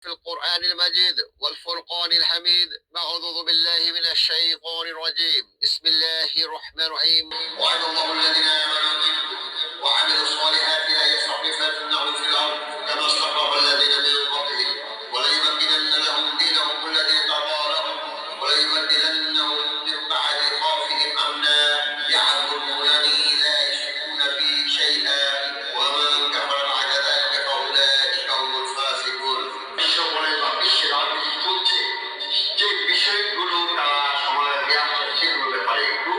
في القرآن المجيد والفرقان الحميد. أعوذ بالله من الشيطان الرجيم. بسم الله الرحمن الرحيم. وعد الله الذين آمنوا منكم وعملوا الصالحات لا يستخلفنهم في الأرض كما استخلف الذين من قبلهم وليمكنن لهم دينهم الذي ارتضى لهم وليبدلنهم من بعد خوفهم أمنا يعبدونني لا يشركون بي شيئا ومن كفر بعد ذلك فأولئك هم الفاسقون. বিশ্বের রাজনীতি চলছে যে বিষয়গুলো তারা সমাজে আসছে সেগুলোর ব্যাপারে একটু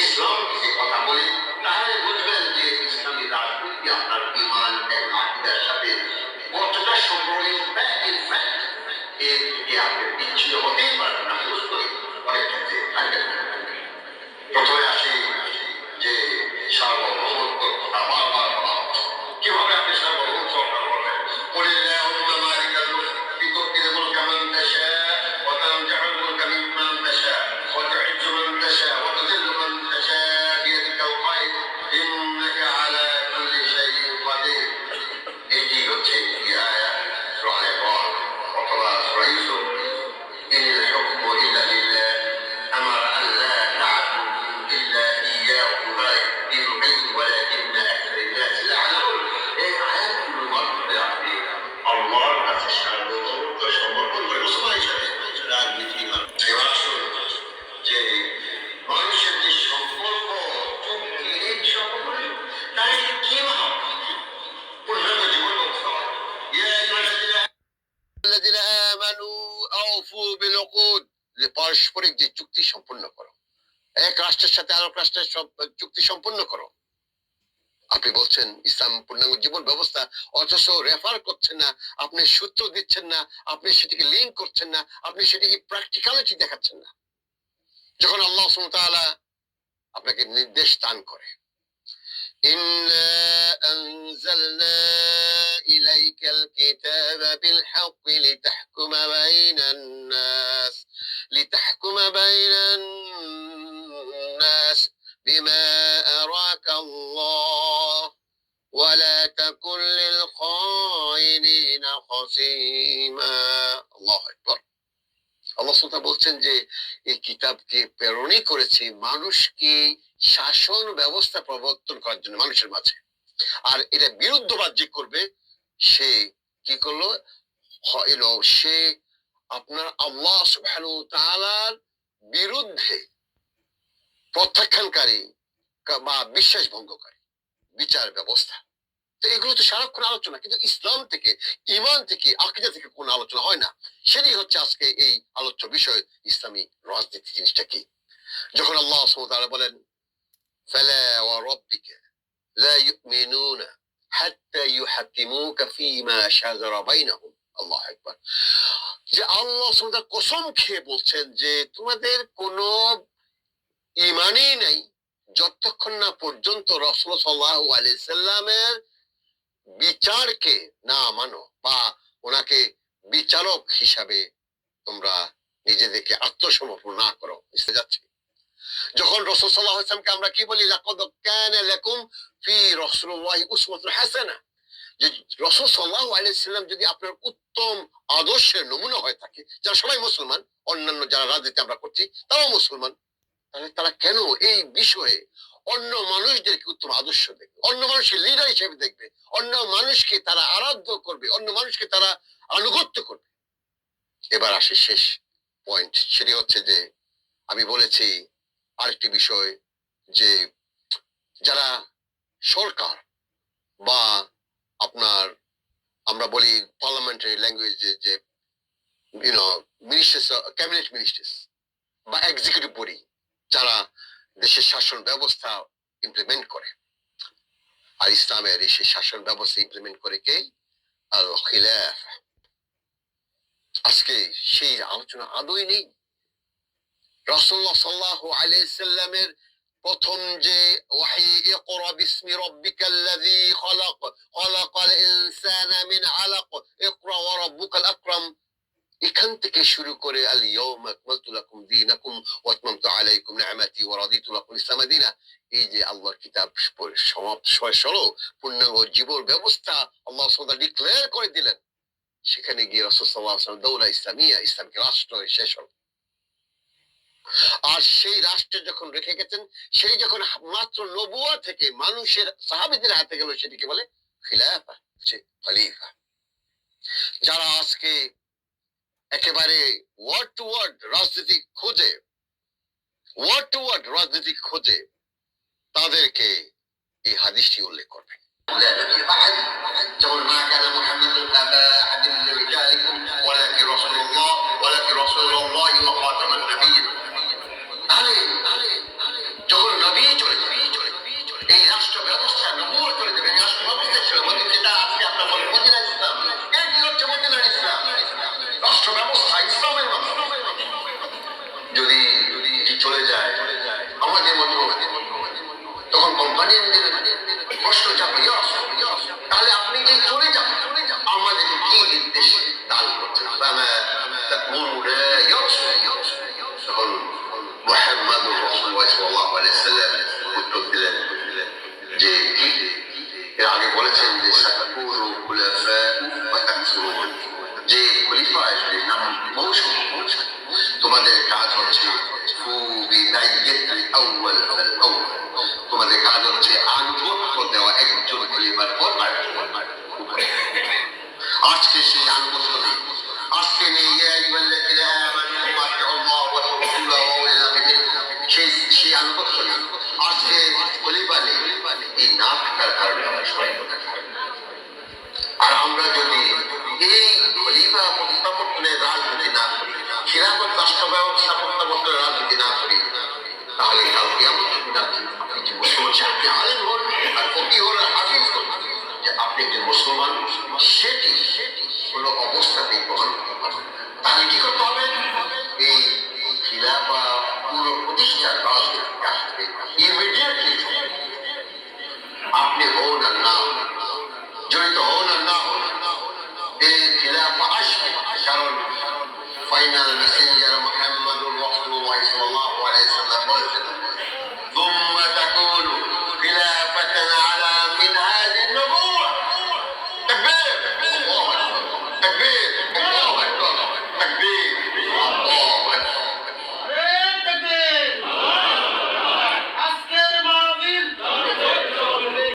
ইসলাম থেকে কথা বলি, তাহলে বুঝবেন যে ইসলামী রাজনীতি আপনার ঈমান এবং আকীদার সাথে কতটা সম্পর্কিত। ইনফ্যাক্ট এর থেকে আপনি বিচ্ছিন্ন হতেই পারবেন না, বুঝতেই অনেক ক্ষেত্রে থাকবেন না। প্রথমে আসি যে সার্বভৌমত্ব কথা বারবার বলা হচ্ছে, কিভাবে আপনি সার্বভৌম সরকার করবেন? بتؤتي الملك من تشاء وتنزع الملك ممن تشاء وتعز من تشاء وتذل من تشاء بيدك الخير انك على كل شيء قدير. এটি হচ্ছে আয়া সূরা আল-ইমরান অথবা সূরা ইউসুফ। ইনিল হুকমু ইল্লা লিল্লাহ আমারা আল্লা তা'বুদু ইল্লা ইয়্যাহু ওয়া ইয়াহদিল ইলম ওয়ালাকিন্না আকসারান নাস লা ইয়ালামুন। এই আয়াতগুলোর মাধ্যমে আপনি আল্লাহর কাছে সার্বভৌমত্ব সমর্পণ করে মুসলমান হিসেবে রাজনীতি করেন। এবার আসুন যে মানুষের যে সম্পর্ক চুক্তির সম্পর্ক তার কি হবে পূর্ণাঙ্গ জীবন ব্যবস্থা হয়। الذين آمنوا أوفوا بالعقود, যে পারস্পরিক যে চুক্তি সম্পন্ন করো, এক রাষ্ট্রের সাথে আরেক রাষ্ট্রের চুক্তি সম্পন্ন করো। আপনি বলছেন ইসলাম পূর্ণাঙ্গ জীবন ব্যবস্থা, অথচ রেফার করছেন না, আপনি সূত্র দিচ্ছেন না, আপনি সেটিকে লিঙ্ক করছেন না, আপনি সেটিকে প্র্যাকটিক্যালিটি দেখাচ্ছেন না। যখন আল্লাহ সুবহানাহু ওয়া তাআলা আপনাকে নির্দেশ দান করে, ইন্না আনজালনা ইলাইকাল কিতাবা বিল হাক্কি লিতাহকুমা বাইনান নাস বিমা আরাকাল্লাহ ولا تكن للخائنين خصيما. আল্লাহু আকবার। আল্লাহ সুবহানাহু বলছেন যে এই কিতাবকে প্রেরণই করেছি মানুষকে শাসন ব্যবস্থা প্রবর্তন করার জন্য মানুষের মাঝে, আর এটা বিরুদ্ধবাদ যে করবে সে কি করলো, সে আপনার আল্লাহ সুবহানাহু ওয়া তাআলার বিরুদ্ধে প্রত্যাখ্যানকারী বা বিশ্বাস ভঙ্গকারী বিচার ব্যবস্থা। তো এগুলো তো সারাক্ষণ আলোচনা, কিন্তু ইসলাম থেকে, ইমান থেকে, আকীদা থেকে কোন আলোচনা হয় না। সেটি হচ্ছে আজকে এই আলোচ্য বিষয়, ইসলামী রাজনীতি জিনিসটা কি। যখন আল্লাহ সুবহানাহু ওয়া তাআলা বলেন ফালা ওয়া রাব্বিকা লা ইউমিনুনা হাত্তা ইউহাক্কিমুকা ফীমা শাজারা বাইনাহুম। আল্লাহু আকবার। যে আল্লাহ সুবহানাহু ওয়া তাআলা কসম খেয়ে বলছেন যে তোমাদের কোনো ঈমানই নাই যতক্ষণ না পর্যন্ত রাসূল সাল্লাল্লাহু আলাইহি সাল্লামের বিচারকে না মানো বা ওনাকে বিচারক হিসাবে তোমরা নিজেদেরকে আত্মসমর্পণ না করো। যাচ্ছে যখন রাসূল সাল্লাল্লাহু আলাইহি ওয়াসাল্লামকে আমরা কি বলি, লাকাদ কানা লাকুম ফি রাসূলিল্লাহি উসওয়াতুন হাসানাহ, যে রাসূল সাল্লাল্লাহু আলাইহি ওয়াসাল্লাম যদি আপনার উত্তম আদর্শের নমুনা হয়ে থাকে, যারা সবাই মুসলমান, অন্যান্য যারা রাজনীতি আমরা করছি তারাও মুসলমান, তাহলে তারা কেন এই বিষয়ে অন্য মানুষদেরকে উত্তম আদর্শ দেখবে, অন্য মানুষকে লিডার হিসেবে দেখবে, অন্য মানুষকে তারা আরাধ্য করবে, অন্য মানুষকে তারা আনুগত্য করবে। এবার আসে শেষ পয়েন্ট, সেটি হচ্ছে যে আমি বলেছি আরেকটি বিষয়, যে যারা সরকার বা আপনার আমরা বলি পার্লামেন্টারি ল্যাঙ্গুয়েজে যে মিনিস্টার্স, ক্যাবিনেট মিনিস্টার্স বা এক্সিকিউটিভ বডি, যারা দেশের শাসন ব্যবস্থা ইমপ্লিমেন্ট করে, আর ইসলামের এই শাসন ব্যবস্থা ইমপ্লিমেন্ট করে কে? আল খিলাফা। আজকে সেই আলোচনা আদৌ নেই। রাসূলুল্লাহ সাল্লাল্লাহু আলাইহি সাল্লামের প্রথম যে ওয়াহী, ইকরা বিসমি রাব্বিকাল্লাযী খালাক খালাকাল ইনসানা মিন আলাক ইকরা ওয়া রাব্বুকাল আকরাম, এখান থেকে শুরু করে আল ইয়াউমা আকমালতু লাকুম দীনাকুম ওয়া আতমামতু আলাইকুম নি'মাতি ওয়া রাদিতু লাকুম ইসলামা দীনা, এই যে আল্লাহর কিতাব সমাপ্ত হলো, পূর্ণাঙ্গ জীবন ব্যবস্থা আল্লাহ সুবহানাহু ওয়া তাআলা ডিক্লেয়ার করে দিলেন সেখানে গিয়ে রাসূল সাল্লাল্লাহু আলাইহি ওয়াসাল্লাম দৌলা ইসলামিয়া, ইসলামিক রাষ্ট্র শেষ হল। আর সেই রাষ্ট্র যখন রেখে গেছেন, সেটি যখন মাত্র নবুয়া থেকে মানুষের সাহাবীদের হাতে গেল, সেটিকে বলে খিলাফা, খলিফা। যারা আজকে একেবারে ওয়ার্ড টু ওয়ার্ড রাজনীতি খোঁজে, ওয়ার্ড টু ওয়ার্ড রাজনীতি খোঁজে, তাদেরকে এই হাদিসটি উল্লেখ করবে। যেমন মা কানা মুহাম্মাদুন আবা আহাদিন মিন রিজালিকুম ওয়ালাকিন রাসূলুল্লাহ ওয়ালাকিন রাসূলুল্লাহি ওয়া খাতামান নাবিয়্যিন। তাহলে যখন নবী চলে যাবে, এই রাষ্ট্র ব্যবস্থা নবুয়ত চলে যাবে, এই রাষ্ট্র ব্যবস্থা ছিল মদিনা, যেটা আজকে আমরা বলি মদিনা ইসলাম। এটি হচ্ছে মদিনা ইসলাম, রাষ্ট্র ব্যবস্থা ইসলামের ব্যবস্থা। যদি চলে যায় আমাদের মতো, তখন কোম্পানিদের প্রশ্ন যাবে, তাহলে আপনি যে চলে যাবেন আমাদেরকে কি নির্দেশ দান করছেন? তখন মুহাম্মাদুর রাসূলুল্লাহ সাল্লাল্লাহু আলাইহি ওয়াসাল্লাম উত্তর দিলেন যে কি? এর আগে বলেছেন যে সাতাকুনু খুলাফা ওয়া তাকসুরুন, যে খলিফা আসবে নাম মৌসুম, তোমাদের কাজ হচ্ছে তোমাদের কাজ হচ্ছে আনুগত্য দেওয়া একজন খলিফার পর আরেকজন। আজকে সেই আনুগত্য নেই, আজকে নেই সেই আনুগত্য নেই, আজকে খলিফা নেই। এই না থাকার কারণে আমরা সবাই। আর আমরা যদি এই খলিফা প্রত্যাবর্তনের রাজনীতি না করি, খিলাফত রাষ্ট্র ব্যবস্থা প্রত্যাবর্তনের রাজনীতি না করি, তাহলে কালকে এমন আপনি যে মুসলমান, আপনি আলেম হন আর ফকিহ হন আর হাফিজ হন, যে আপনি একজন মুসলমান, সেটি কোনো অবস্থাতেই গ্রহণ করতে পারবেন। তাহলে কি করতে হবে? এই খিলাফা পুনঃপ্রতিষ্ঠার রাজনীতি আসবে ইমিডিয়েটলি। আপনি হন আর না হন, জড়িত হন আর না হন, এই খিলাফা আসবে। কারণ ফাইনাল মেসেঞ্জার মুহাম্মাদুর রাসূলুল্লাহ সাল্লাল্লাহু আলাইহি ওয়াসাল্লাম বলেছেন